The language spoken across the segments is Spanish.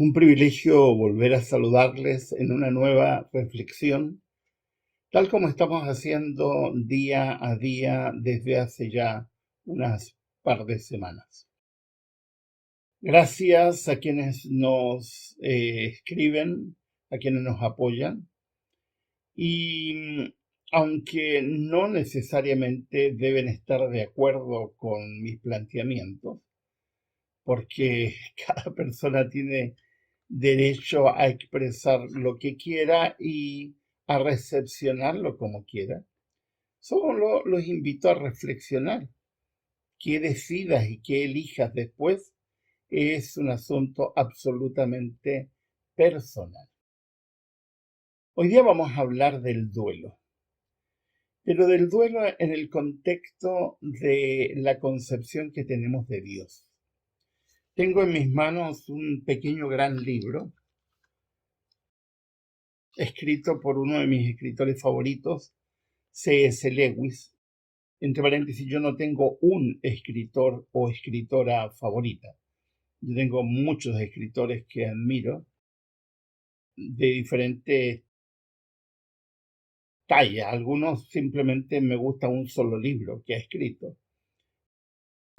Un privilegio volver a saludarles en una nueva reflexión, tal como estamos haciendo día a día desde hace ya unas par de semanas. Gracias a quienes nos escriben, a quienes nos apoyan y aunque no necesariamente deben estar de acuerdo con mis planteamientos, porque cada persona tiene derecho a expresar lo que quiera y a recepcionarlo como quiera. Solo los invito a reflexionar. Qué decidas y qué elijas después es un asunto absolutamente personal. Hoy día vamos a hablar del duelo, pero del duelo en el contexto de la concepción que tenemos de Dios. Tengo en mis manos un pequeño gran libro escrito por uno de mis escritores favoritos, C.S. Lewis. Entre paréntesis, yo no tengo un escritor o escritora favorita. Yo tengo muchos escritores que admiro de diferentes tallas. Algunos simplemente me gusta un solo libro que ha escrito.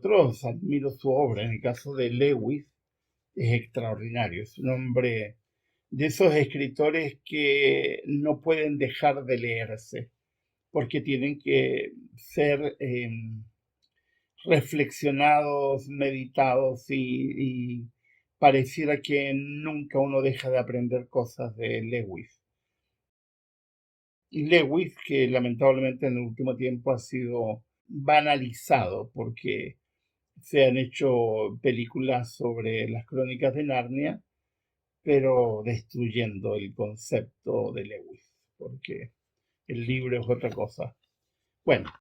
Otros admiro su obra. En el caso de Lewis es extraordinario. Es un hombre de esos escritores que no pueden dejar de leerse porque tienen que ser reflexionados, meditados y pareciera que nunca uno deja de aprender cosas de Lewis. Y Lewis, que lamentablemente en el último tiempo ha sido banalizado porque se han hecho películas sobre las crónicas de Narnia, pero destruyendo el concepto de Lewis, porque el libro es otra cosa. Bueno,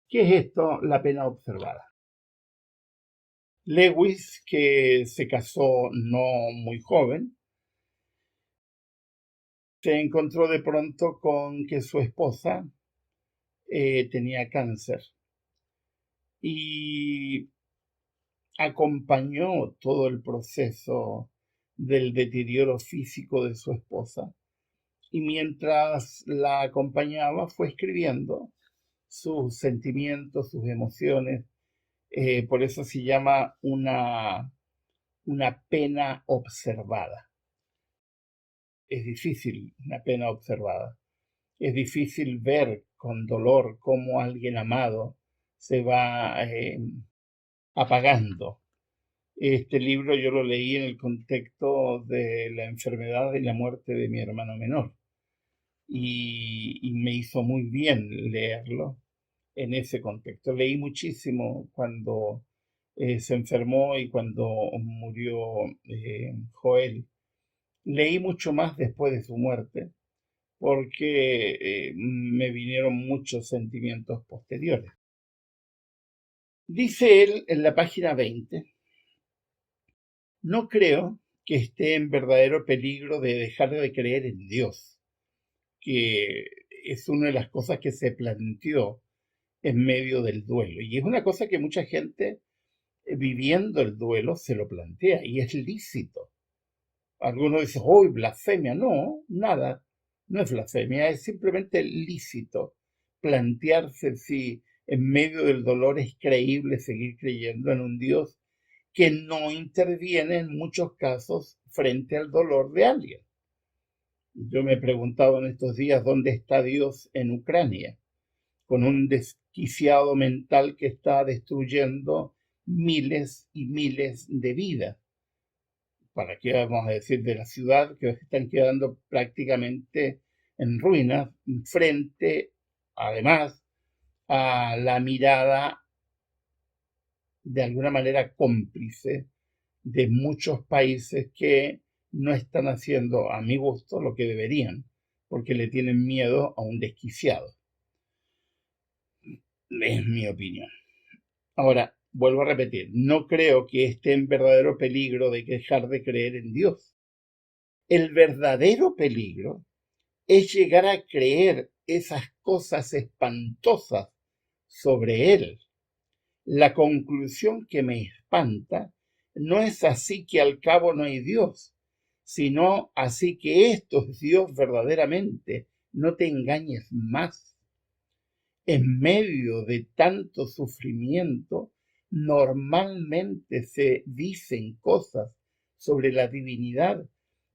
¿qué es esto? La pena observada. Lewis, que se casó no muy joven, se encontró de pronto con que su esposa tenía cáncer y acompañó todo el proceso del deterioro físico de su esposa. Y mientras la acompañaba fue escribiendo sus sentimientos, sus emociones. Por eso se llama una pena observada. Es difícil una pena observada. Es difícil ver con dolor cómo alguien amado se va apagando. Este libro yo lo leí en el contexto de la enfermedad y la muerte de mi hermano menor y me hizo muy bien leerlo en ese contexto. Leí muchísimo cuando se enfermó y cuando murió Joel. Leí mucho más después de su muerte porque me vinieron muchos sentimientos posteriores. Dice él en la página 20, no creo que esté en verdadero peligro de dejar de creer en Dios, que es una de las cosas que se planteó en medio del duelo. Y es una cosa que mucha gente viviendo el duelo se lo plantea y es lícito. Algunos dicen, ¡oh, blasfemia! No, nada, no es blasfemia, es simplemente lícito plantearse si en medio del dolor es creíble seguir creyendo en un Dios que no interviene en muchos casos frente al dolor de alguien. Yo me he preguntado en estos días dónde está Dios en Ucrania, con un desquiciado mental que está destruyendo miles y miles de vidas. ¿Para qué vamos a decir de la ciudad que están quedando prácticamente en ruinas frente, además, a la mirada de alguna manera cómplice de muchos países que no están haciendo, a mi gusto, lo que deberían, porque le tienen miedo a un desquiciado. Es mi opinión. Ahora, vuelvo a repetir, no creo que esté en verdadero peligro de dejar de creer en Dios. El verdadero peligro es llegar a creer esas cosas espantosas sobre Él. La conclusión que me espanta no es así que al cabo no hay Dios, sino así que esto es Dios verdaderamente, no te engañes más. En medio de tanto sufrimiento, normalmente se dicen cosas sobre la divinidad,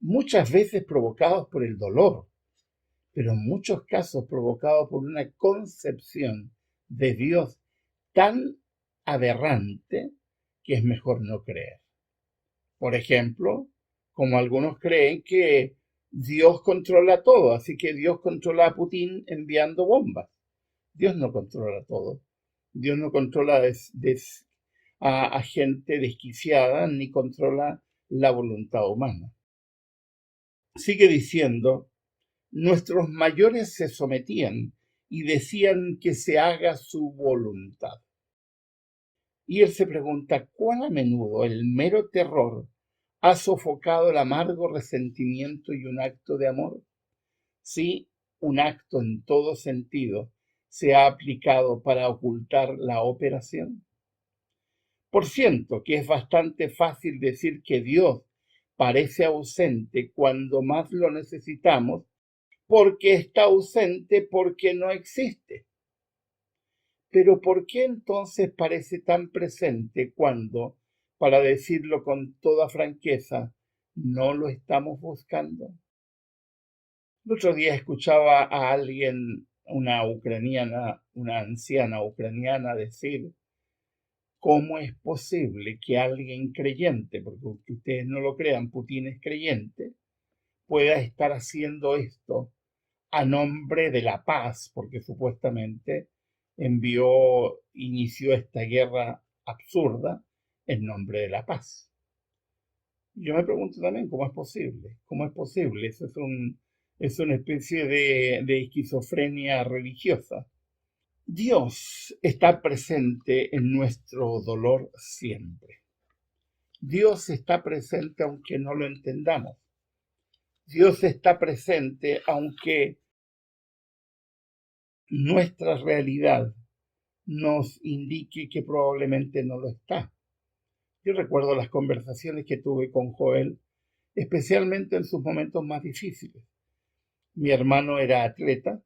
muchas veces provocadas por el dolor, pero en muchos casos provocados por una concepción de Dios tan aberrante que es mejor no creer. Por ejemplo, como algunos creen que Dios controla todo, así que Dios controla a Putin enviando bombas. Dios no controla todo. Dios no controla a gente desquiciada ni controla la voluntad humana. Sigue diciendo, nuestros mayores se sometían y decían que se haga su voluntad. Y él se pregunta, ¿cuán a menudo el mero terror ha sofocado el amargo resentimiento y un acto de amor? Sí, un acto en todo sentido se ha aplicado para ocultar la operación. Por cierto, que es bastante fácil decir que Dios parece ausente cuando más lo necesitamos, porque está ausente porque no existe. Pero ¿por qué entonces parece tan presente cuando, para decirlo con toda franqueza, no lo estamos buscando? El otro día escuchaba a alguien, una ucraniana, una anciana ucraniana, decir, ¿cómo es posible que alguien creyente, porque aunque ustedes no lo crean, Putin es creyente, pueda estar haciendo esto a nombre de la paz, porque supuestamente inició esta guerra absurda en nombre de la paz? Yo me pregunto también cómo es posible, cómo es posible, es una especie de esquizofrenia religiosa. Dios está presente en nuestro dolor siempre. Dios está presente aunque no lo entendamos. Dios está presente aunque nuestra realidad nos indique que probablemente no lo está. Yo recuerdo las conversaciones que tuve con Joel, especialmente en sus momentos más difíciles. Mi hermano era atleta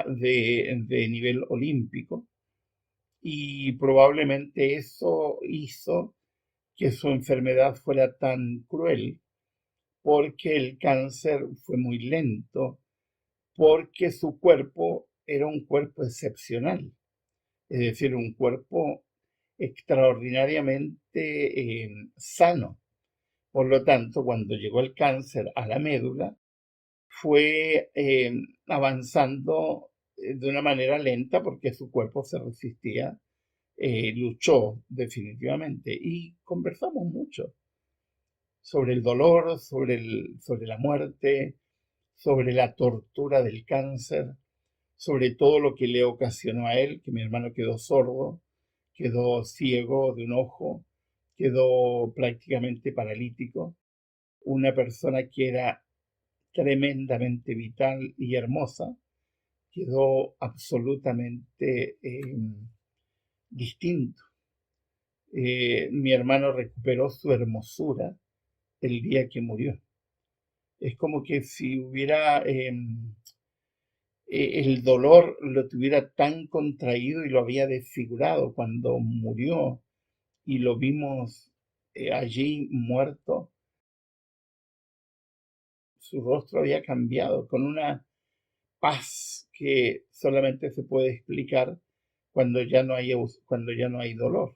de nivel olímpico, y probablemente eso hizo que su enfermedad fuera tan cruel, porque el cáncer fue muy lento, porque su cuerpo era un cuerpo excepcional, es decir, un cuerpo extraordinariamente sano. Por lo tanto, cuando llegó el cáncer a la médula, fue avanzando de una manera lenta porque su cuerpo se resistía, luchó definitivamente, y conversamos mucho sobre el dolor, sobre la muerte, sobre la tortura del cáncer, sobre todo lo que le ocasionó a él, que mi hermano quedó sordo, quedó ciego de un ojo, quedó prácticamente paralítico, una persona que era tremendamente vital y hermosa, quedó absolutamente distinto. Mi hermano recuperó su hermosura el día que murió. Es como que si hubiera el dolor lo tuviera tan contraído y lo había desfigurado cuando murió y lo vimos allí muerto. Su rostro había cambiado con una paz que solamente se puede explicar cuando ya no hay dolor.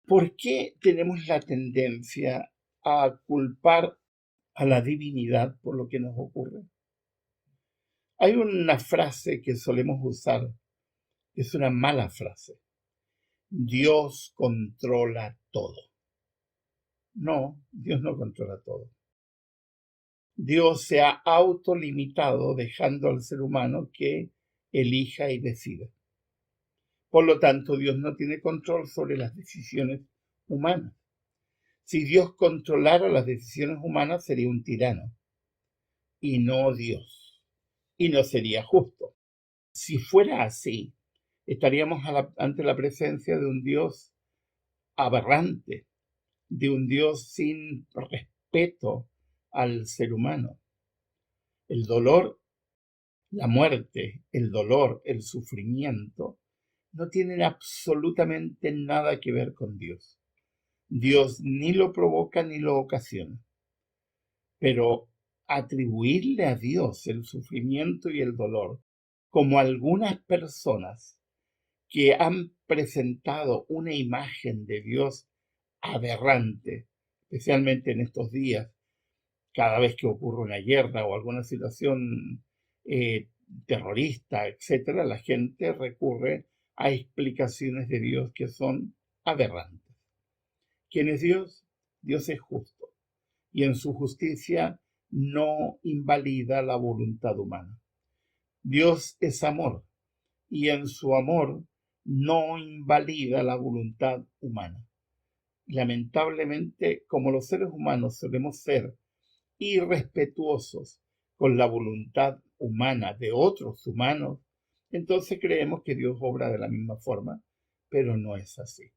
¿Por qué tenemos la tendencia a culpar a la divinidad por lo que nos ocurre? Hay una frase que solemos usar, que es una mala frase. Dios controla todo. No, Dios no controla todo. Dios se ha autolimitado dejando al ser humano que elija y decida. Por lo tanto, Dios no tiene control sobre las decisiones humanas. Si Dios controlara las decisiones humanas, sería un tirano y no Dios, y no sería justo. Si fuera así, estaríamos ante la presencia de un Dios aberrante, de un Dios sin respeto al ser humano. El dolor, la muerte, el dolor, el sufrimiento, no tienen absolutamente nada que ver con Dios. Dios ni lo provoca ni lo ocasiona. Pero atribuirle a Dios el sufrimiento y el dolor, como algunas personas que han presentado una imagen de Dios aberrante, especialmente en estos días, cada vez que ocurre una guerra o alguna situación terrorista, etcétera, la gente recurre a explicaciones de Dios que son aberrantes. ¿Quién es Dios? Dios es justo y en su justicia no invalida la voluntad humana. Dios es amor y en su amor no invalida la voluntad humana. Lamentablemente, como los seres humanos solemos ser irrespetuosos con la voluntad humana de otros humanos, entonces creemos que Dios obra de la misma forma, pero no es así.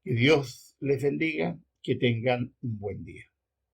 Que Dios les bendiga, que tengan un buen día.